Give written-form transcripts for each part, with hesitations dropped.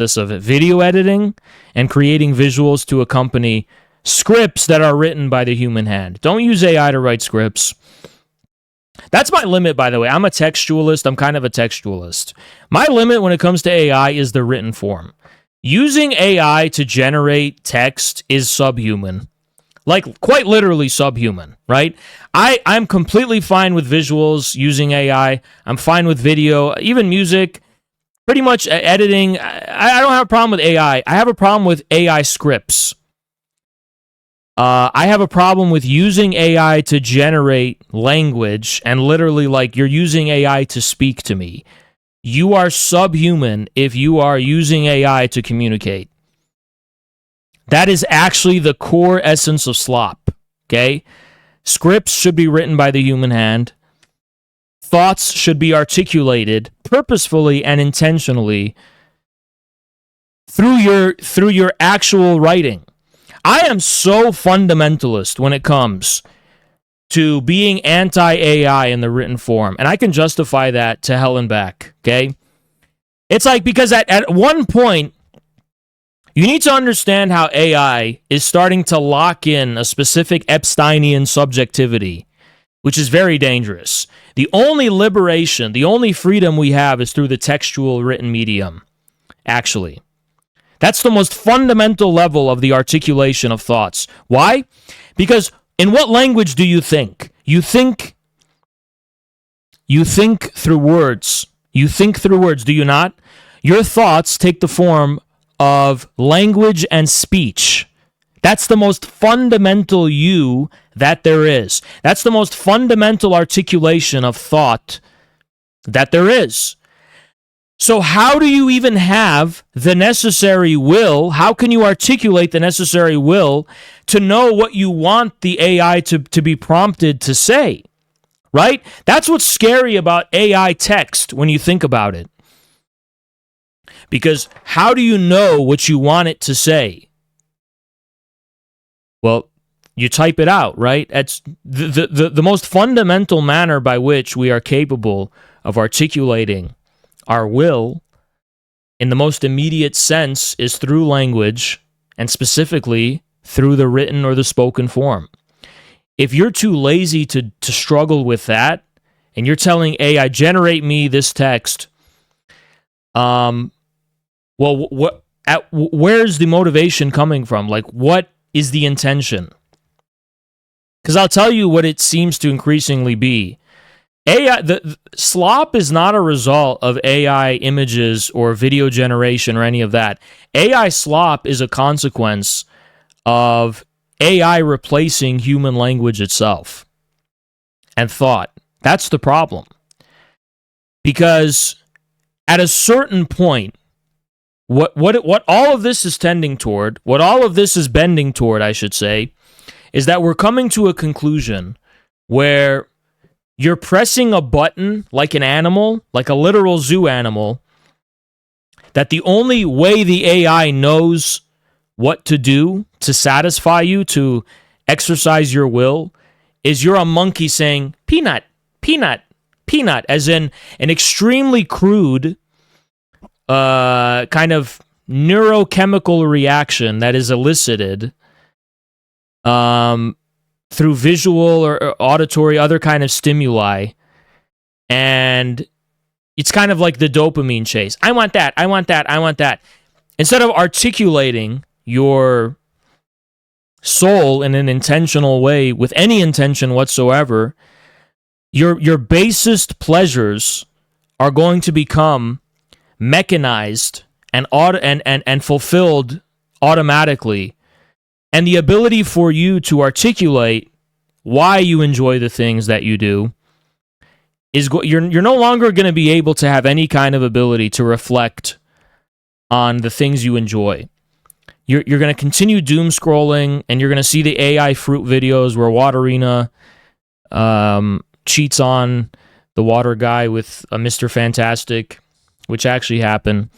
of it. Video editing and creating visuals to accompany scripts that are written by the human hand. Don't use AI to write scripts. That's my limit, by the way. I'm a textualist. I'm kind of a textualist. My limit when it comes to AI is the written form. Using AI to generate text is subhuman. Like, quite literally subhuman, right? I'm completely fine with visuals using AI. I'm fine with video, even music, pretty much editing. I don't have a problem with AI. I have a problem with AI scripts. I have a problem with using AI to generate language and literally, like, you're using AI to speak to me. You are subhuman if you are using AI to communicate. That is actually the core essence of slop, okay? Scripts should be written by the human hand. Thoughts should be articulated purposefully and intentionally through your actual writing. I am so fundamentalist when it comes to being anti-AI in the written form, and I can justify that to hell and back, okay? It's like, because at one point, you need to understand how AI is starting to lock in a specific Epsteinian subjectivity, which is very dangerous. The only liberation, the only freedom we have is through the textual written medium, actually. That's the most fundamental level of the articulation of thoughts. Why? Because in what language do you think? You think through words. You think through words, do you not? Your thoughts take the form of language and speech. That's the most fundamental you that there is. That's the most fundamental articulation of thought that there is. So how do you even have the necessary will? How can you articulate the necessary will to know what you want the AI to be prompted to say? Right? That's what's scary about AI text when you think about it. Because how do you know what you want it to say? Well, you type it out, right? It's the most fundamental manner by which we are capable of articulating our will in the most immediate sense is through language, and specifically through the written or the spoken form. If you're too lazy to struggle with that, and you're telling AI, generate me this text, well, where's the motivation coming from? Like, what is the intention? Because I'll tell you what it seems to increasingly be. AI, the slop is not a result of AI images or video generation or any of that. AI slop is a consequence of AI replacing human language itself and thought. That's the problem. Because at a certain point, what all of this is tending toward, what all of this is bending toward, I should say, is that we're coming to a conclusion where you're pressing a button like an animal, like a literal zoo animal, that the only way the AI knows what to do to satisfy you, to exercise your will, is you're a monkey saying, peanut, peanut, peanut, as in an extremely crude kind of neurochemical reaction that is elicited through visual or auditory, other kind of stimuli. And it's kind of like the dopamine chase. I want that, I want that, I want that. Instead of articulating your soul in an intentional way, with any intention whatsoever, your basest pleasures are going to become mechanized and fulfilled automatically. And the ability for you to articulate why you enjoy the things that you do is you're no longer going to be able to have any kind of ability to reflect on the things you enjoy. You're going to continue doom scrolling, and you're going to see the AI fruit videos where Waterina cheats on the water guy with a Mr. Fantastic, which actually happened.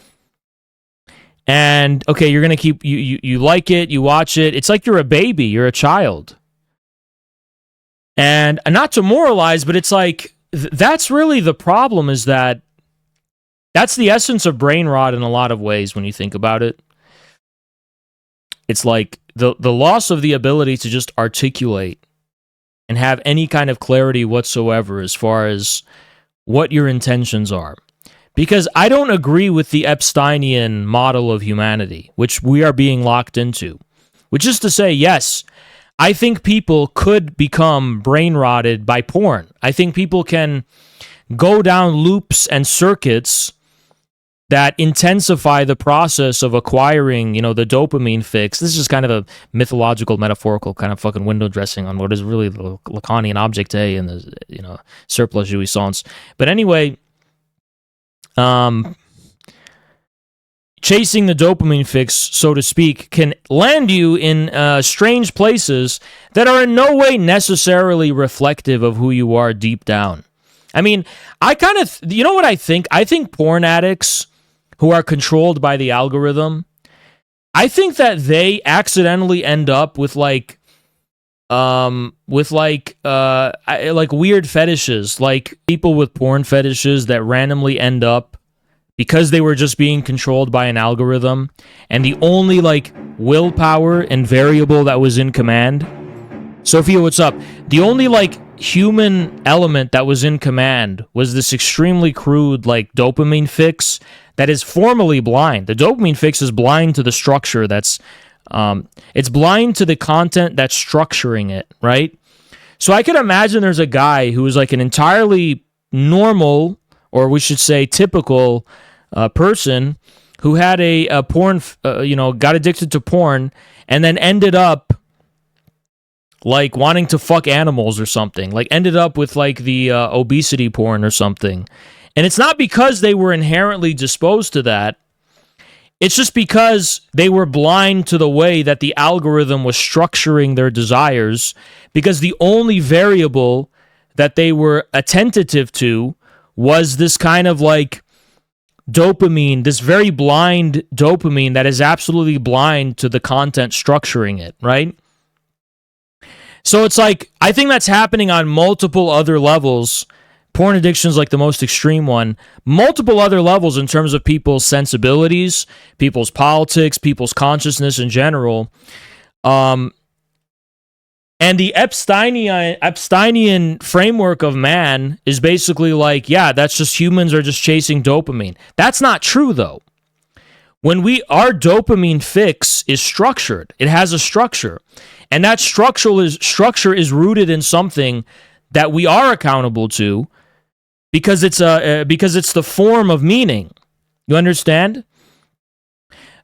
And, okay, you're going to keep, you like it, you watch it. It's like you're a baby, you're a child. And not to moralize, but it's like, that's really the problem, is that That's the essence of brain rot in a lot of ways when you think about it. It's like the loss of the ability to just articulate and have any kind of clarity whatsoever as far as what your intentions are. Because I don't agree with the Epsteinian model of humanity, which we are being locked into. Which is to say, yes, I think people could become brain rotted by porn. I think people can go down loops and circuits that intensify the process of acquiring, the dopamine fix. This is just kind of a mythological, metaphorical kind of fucking window dressing on what is really the Lacanian object A and the, surplus jouissance. But anyway, chasing the dopamine fix, so to speak, can land you in strange places that are in no way necessarily reflective of who you are deep down. I mean, I kind of, you know what I think? I think porn addicts who are controlled by the algorithm, I think that they accidentally end up with like weird fetishes, like people with porn fetishes that randomly end up because they were just being controlled by an algorithm, and the only like willpower and variable that was in command. Sophia, what's up? The only like human element that was in command was this extremely crude like dopamine fix that is formally blind. The dopamine fix is blind to the structure that's it's blind to the content that's structuring it, right? So I could imagine there's a guy who is like an entirely normal, or we should say typical person who had a porn, got addicted to porn and then ended up like wanting to fuck animals or something, like ended up with like the obesity porn or something. And it's not because they were inherently disposed to that. It's just because they were blind to the way that the algorithm was structuring their desires, because the only variable that they were attentive to was this kind of like dopamine, this very blind dopamine that is absolutely blind to the content structuring it, right? So it's like, I think that's happening on multiple other levels. Porn addiction is like the most extreme one. Multiple other levels in terms of people's sensibilities, people's politics, people's consciousness in general. And the Epsteinian framework of man is basically like, yeah, that's just humans are just chasing dopamine. That's not true, though. When our dopamine fix is structured, it has a structure. And that structure is rooted in something that we are accountable to, because it's the form of meaning. You understand?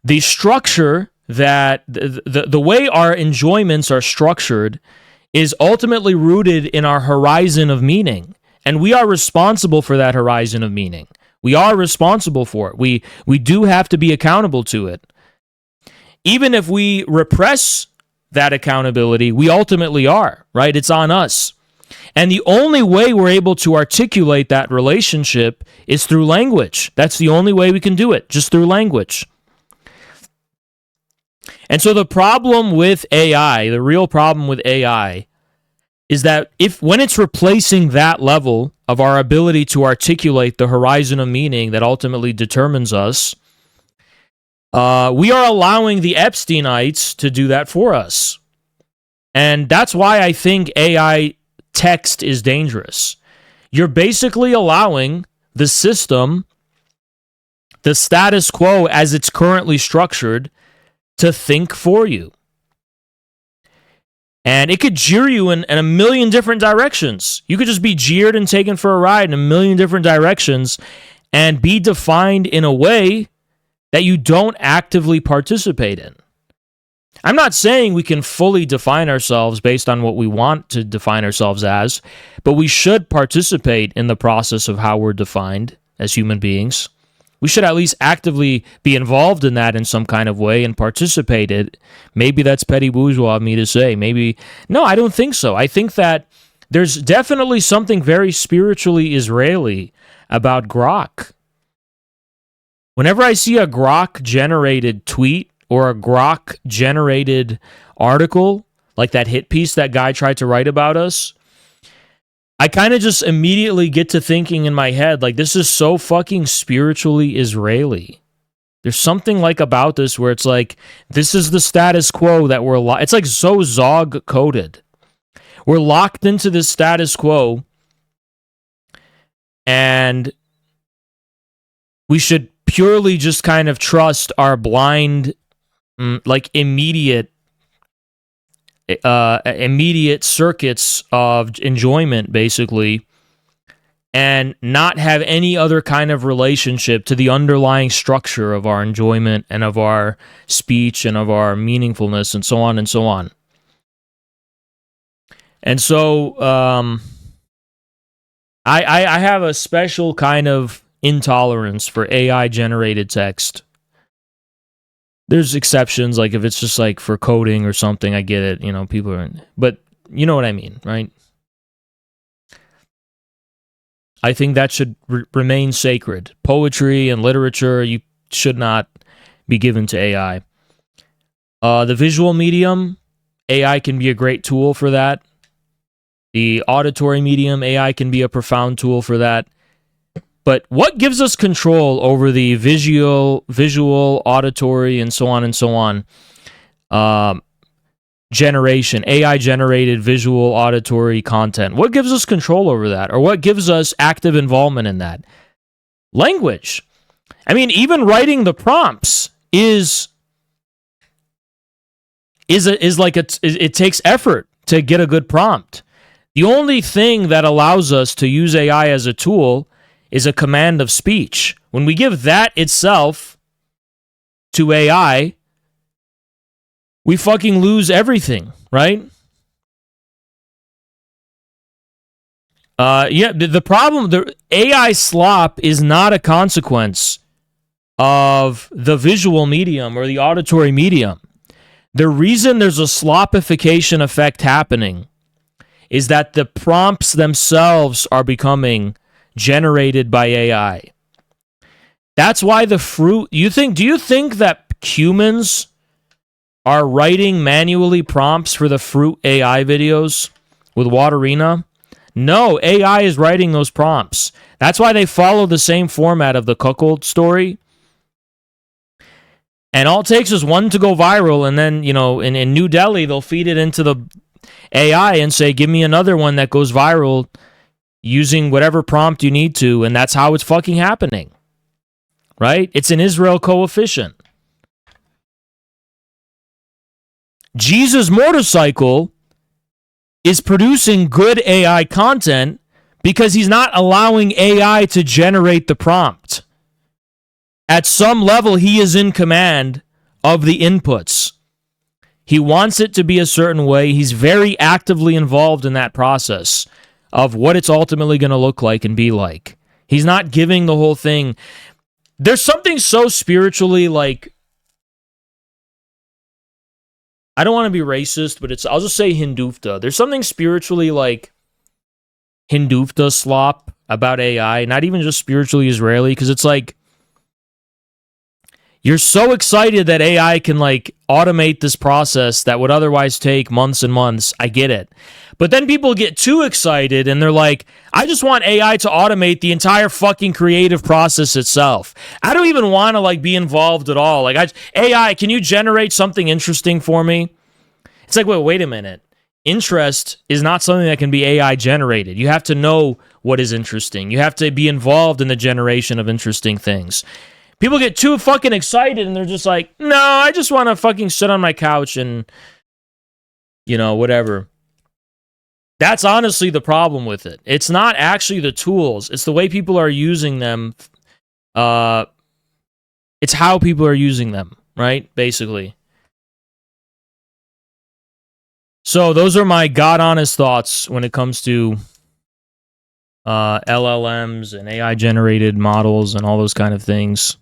The structure that the way our enjoyments are structured is ultimately rooted in our horizon of meaning, and we are responsible for that horizon of meaning. We are responsible for it. We do have to be accountable to it. Even if we repress that accountability, we ultimately are, right? It's on us. And the only way we're able to articulate that relationship is through language. That's the only way we can do it, just through language. And so the problem with AI, the real problem with AI, is that when it's replacing that level of our ability to articulate the horizon of meaning that ultimately determines us, we are allowing the Epsteinites to do that for us. And that's why I think AI text is dangerous. You're basically allowing the system, the status quo as it's currently structured, to think for you. And it could jeer you in a million different directions. You could just be jeered and taken for a ride in a million different directions and be defined in a way that you don't actively participate in. I'm not saying we can fully define ourselves based on what we want to define ourselves as, but we should participate in the process of how we're defined as human beings. We should at least actively be involved in that in some kind of way and participate in it. Maybe that's petty bourgeois of me to say. Maybe, no, I don't think so. I think that there's definitely something very spiritually Israeli about Grok. Whenever I see a Grok-generated tweet or a Grok-generated article, like that hit piece that guy tried to write about us, I kind of just immediately get to thinking in my head, like, this is so fucking spiritually Israeli. There's something like about this where it's like, this is the status quo that it's like so Zog coded. We're locked into this status quo, and we should purely just kind of trust our blind, like immediate circuits of enjoyment, basically, and not have any other kind of relationship to the underlying structure of our enjoyment and of our speech and of our meaningfulness and so on and so on. And so I have a special kind of intolerance for AI-generated text. There's exceptions, like if it's just like for coding or something, I get it. You know, people are, but you know what I mean, right? I think that should remain sacred. Poetry and literature, you should not be given to AI. The visual medium, AI can be a great tool for that. The auditory medium, AI can be a profound tool for that. But what gives us control over the visual, auditory, and so on, generation, AI-generated visual, auditory content? What gives us control over that? Or what gives us active involvement in that? Language. I mean, even writing the prompts is like it takes effort to get a good prompt. The only thing that allows us to use AI as a tool is a command of speech. When we give that itself to AI, we fucking lose everything, right? The problem, the AI slop is not a consequence of the visual medium or the auditory medium. The reason there's a slopification effect happening is that the prompts themselves are becoming generated by AI. That's why the fruit, do you think that humans are writing manually prompts for the fruit AI videos with Waterina? No, AI is writing those prompts. That's why they follow the same format of the cuckold story. And all it takes is one to go viral, and then, you know, in New Delhi, they'll feed it into the AI and say, give me another one that goes viral using whatever prompt you need to, and that's how it's fucking happening. Right? It's an Israel coefficient. Jesus' motorcycle is producing good AI content because he's not allowing AI to generate the prompt. At some level, he is in command of the inputs. He wants it to be a certain way. He's very actively involved in that process of what it's ultimately going to look like and be like. He's not giving the whole thing. There's something so spiritually, like, I don't want to be racist, but I'll just say Hindufta. There's something spiritually like Hindufta slop about AI, not even just spiritually Israeli, because it's like, you're so excited that AI can like automate this process that would otherwise take months and months. I get it. But then people get too excited and they're like, I just want AI to automate the entire fucking creative process itself. I don't even want to like be involved at all. Like, AI, can you generate something interesting for me? It's like, wait a minute. Interest is not something that can be AI generated. You have to know what is interesting. You have to be involved in the generation of interesting things. People get too fucking excited and they're just like, no, I just want to fucking sit on my couch and, you know, whatever. That's honestly the problem with it. It's not actually the tools. It's the way people are using them. It's how people are using them, right? Basically. So those are my God-honest thoughts when it comes to LLMs and AI-generated models and all those kind of things.